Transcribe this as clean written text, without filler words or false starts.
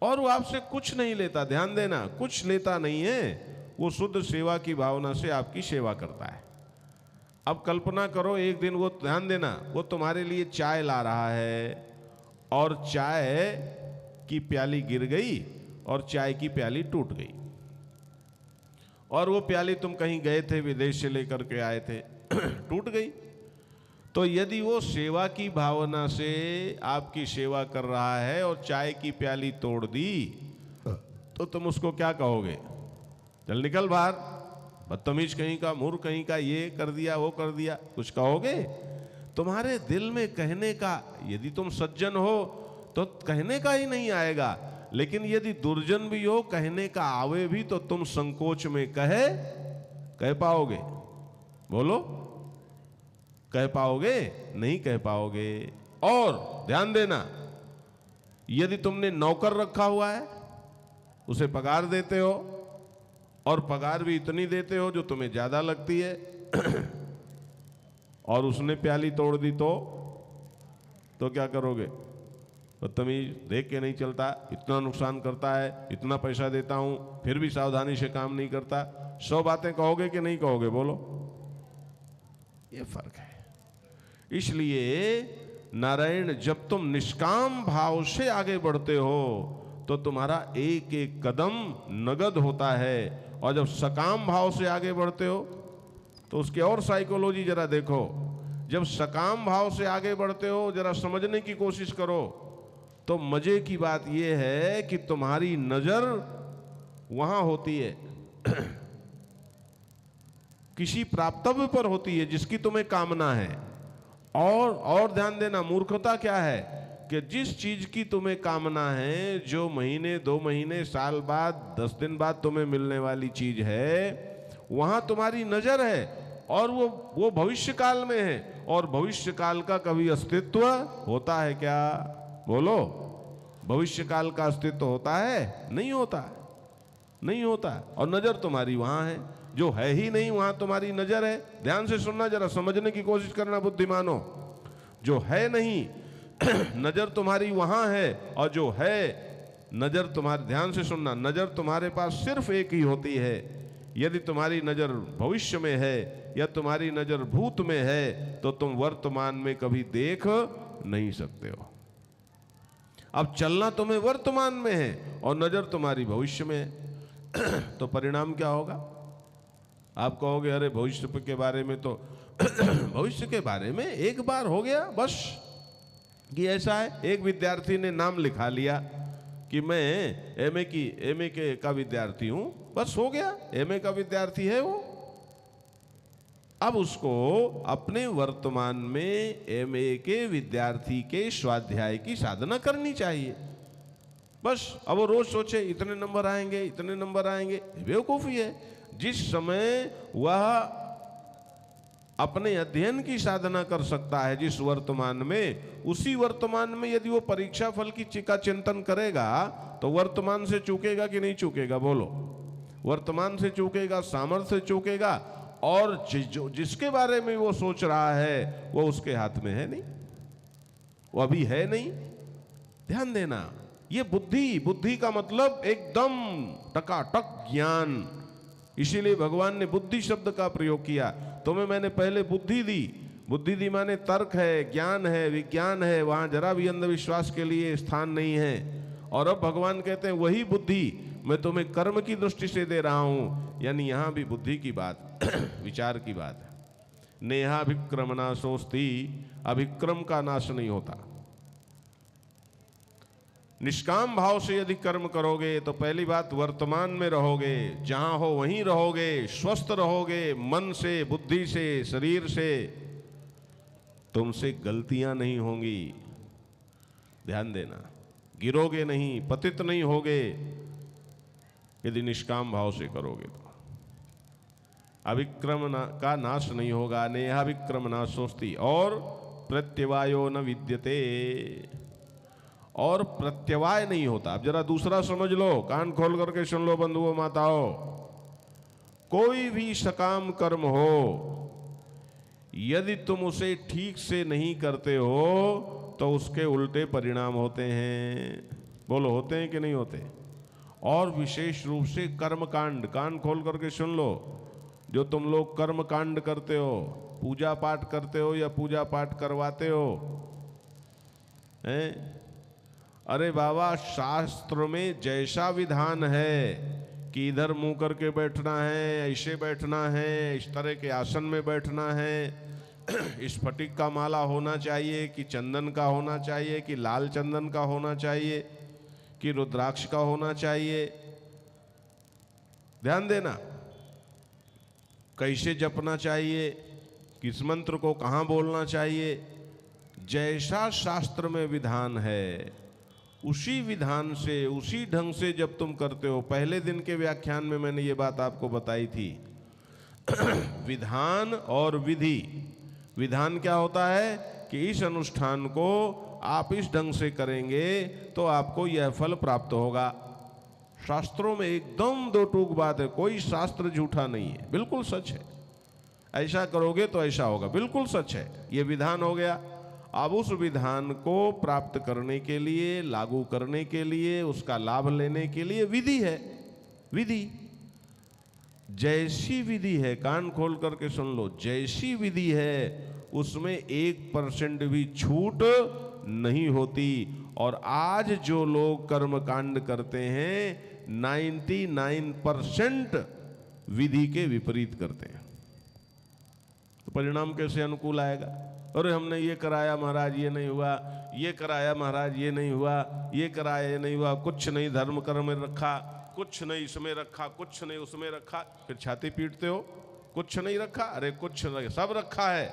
और वो आपसे कुछ नहीं लेता, ध्यान देना, कुछ लेता नहीं है, वो शुद्ध सेवा की भावना से आपकी सेवा करता है। अब कल्पना करो एक दिन वो, ध्यान देना, वो तुम्हारे लिए चाय ला रहा है और चाय की प्याली गिर गई और चाय की प्याली टूट गई, और वो प्याली तुम कहीं गए थे, विदेश से लेकर के आए थे, टूट गई। तो यदि वो सेवा की भावना से आपकी सेवा कर रहा है और चाय की प्याली तोड़ दी, तो तुम उसको क्या कहोगे? चल निकल बाहर, बदतमीज कहीं का, मूर्ख कहीं का, ये कर दिया वो कर दिया, कुछ कहोगे? तुम्हारे दिल में कहने का, यदि तुम सज्जन हो तो कहने का ही नहीं आएगा, लेकिन यदि दुर्जन भी हो, कहने का आवे भी तो तुम संकोच में कह पाओगे? बोलो, कह पाओगे? नहीं कह पाओगे। और ध्यान देना, यदि तुमने नौकर रखा हुआ है, उसे पगार देते हो और पगार भी इतनी देते हो जो तुम्हें ज्यादा लगती है, और उसने प्याली तोड़ दी तो क्या करोगे? बदतमीज, देख के नहीं चलता, इतना नुकसान करता है, इतना पैसा देता हूं फिर भी सावधानी से काम नहीं करता, 100 बातें कहोगे कि नहीं कहोगे? बोलो, ये फर्क है। इसलिए नारायण, जब तुम निष्काम भाव से आगे बढ़ते हो तो तुम्हारा एक एक कदम नगद होता है, और जब सकाम भाव से आगे बढ़ते हो तो उसकी और साइकोलॉजी जरा देखो। जब सकाम भाव से आगे बढ़ते हो, जरा समझने की कोशिश करो, तो मजे की बात यह है कि तुम्हारी नजर वहां होती है, किसी प्राप्तव्य पर होती है जिसकी तुम्हें कामना है। और ध्यान देना, मूर्खता क्या है कि जिस चीज की तुम्हें कामना है, जो महीने 2 महीने साल बाद 10 दिन बाद तुम्हें मिलने वाली चीज है, वहां तुम्हारी नजर है, और वो भविष्य काल में है, और भविष्य काल का कभी अस्तित्व होता है क्या? बोलो, भविष्य काल का अस्तित्व होता है? नहीं होता, नहीं होता। और नजर तुम्हारी वहां है, जो है ही नहीं वहां तुम्हारी नजर है। ध्यान से सुनना, जरा समझने की कोशिश करना बुद्धिमानों, जो है नहीं नजर तुम्हारी वहां है, और जो है नजर तुम्हारी, ध्यान से सुनना, नजर तुम्हारे पास सिर्फ एक ही होती है। यदि तुम्हारी नजर भविष्य में है या तुम्हारी नजर भूत में है, तो तुम वर्तमान में कभी देख नहीं सकते हो। अब चलना तुम्हें वर्तमान में है और नजर तुम्हारी भविष्य में है, तो परिणाम क्या होगा? आप कहोगे, अरे भविष्य के बारे में तो भविष्य के बारे में एक बार हो गया बस, कि ऐसा है, एक विद्यार्थी ने नाम लिखा लिया कि मैं एमए का विद्यार्थी हूं, बस हो गया, एमए का विद्यार्थी है वो। अब उसको अपने वर्तमान में एमए के विद्यार्थी के स्वाध्याय की साधना करनी चाहिए बस। अब वो रोज सोचे इतने नंबर आएंगे, इतने नंबर आएंगे, बेवकूफी है। जिस समय वह अपने अध्ययन की साधना कर सकता है, जिस वर्तमान में, उसी वर्तमान में यदि वो परीक्षा फल का चिंतन करेगा तो वर्तमान से चूकेगा कि नहीं चूकेगा? बोलो, वर्तमान से चूकेगा, सामर्थ्य से चूकेगा, और जिसके बारे में वो सोच रहा है वो उसके हाथ में है नहीं, वो अभी है नहीं। ध्यान देना, ये बुद्धि का मतलब एकदम टकाटक ज्ञान। इसीलिए भगवान ने बुद्धि शब्द का प्रयोग किया। तुम्हें मैंने पहले बुद्धि दी माने तर्क है, ज्ञान है, विज्ञान है, वहां जरा भी अंधविश्वास के लिए स्थान नहीं है। और अब भगवान कहते हैं वही बुद्धि मैं तुम्हें कर्म की दृष्टि से दे रहा हूं, यानी यहां भी बुद्धि की बात विचार की बात है। नेहाभिक्रम नाशोस्ति, अभिक्रम का नाश नहीं होता। निष्काम भाव से यदि कर्म करोगे तो पहली बात वर्तमान में रहोगे, जहां हो वहीं रहोगे, स्वस्थ रहोगे, मन से, बुद्धि से, शरीर से। तुमसे गलतियां नहीं होंगी, ध्यान देना, गिरोगे नहीं, पतित नहीं होगे यदि निष्काम भाव से करोगे तो। अविक्रम का नाश नहीं होगा, नेहाभिक्रम नाशोस्ति, और प्रत्यवायो न विद्यते, और प्रत्यवाय नहीं होता। अब जरा दूसरा समझ लो, कान खोल करके सुन लो बंधुओं माताओं, कोई भी सकाम कर्म हो, यदि तुम उसे ठीक से नहीं करते हो तो उसके उल्टे परिणाम होते हैं। बोलो, होते हैं कि नहीं होते? और विशेष रूप से कर्म कांड, कान खोल करके सुन लो, जो तुम लोग कर्म कांड करते हो, पूजा पाठ करते हो या पूजा पाठ करवाते हो, हैं? अरे बाबा, शास्त्र में जैसा विधान है कि इधर मुंह करके बैठना है, ऐसे बैठना है, इस तरह के आसन में बैठना है, स्फटिक का माला होना चाहिए कि चंदन का होना चाहिए कि लाल चंदन का होना चाहिए कि रुद्राक्ष का होना चाहिए, ध्यान देना, कैसे जपना चाहिए, किस मंत्र को कहाँ बोलना चाहिए, जैसा शास्त्र में विधान है उसी विधान से, उसी ढंग से जब तुम करते हो। पहले दिन के व्याख्यान में मैंने ये बात आपको बताई थी। विधान और विधि, विधान क्या होता है कि इस अनुष्ठान को आप इस ढंग से करेंगे तो आपको यह फल प्राप्त होगा। शास्त्रों में एकदम दो टूक बात है, कोई शास्त्र झूठा नहीं है, बिल्कुल सच है। ऐसा करोगे तो ऐसा होगा, बिल्कुल सच है। ये विधान हो गया। अब उस विधान को प्राप्त करने के लिए, लागू करने के लिए, उसका लाभ लेने के लिए विधि है। विधि जैसी विधि है, कान खोल करके सुन लो, जैसी विधि है उसमें 1% भी छूट नहीं होती। और आज जो लोग कर्म कांड करते हैं 99% विधि के विपरीत करते हैं, तो परिणाम कैसे अनुकूल आएगा? अरे हमने ये कराया महाराज ये नहीं हुआ, ये कराया महाराज ये नहीं हुआ, ये कराया ये नहीं हुआ, कुछ नहीं धर्म कर्म में रखा, कुछ नहीं इसमें रखा, कुछ नहीं उसमें रखा, फिर छाती पीटते हो, कुछ नहीं रखा, अरे कुछ नहीं सब रखा है।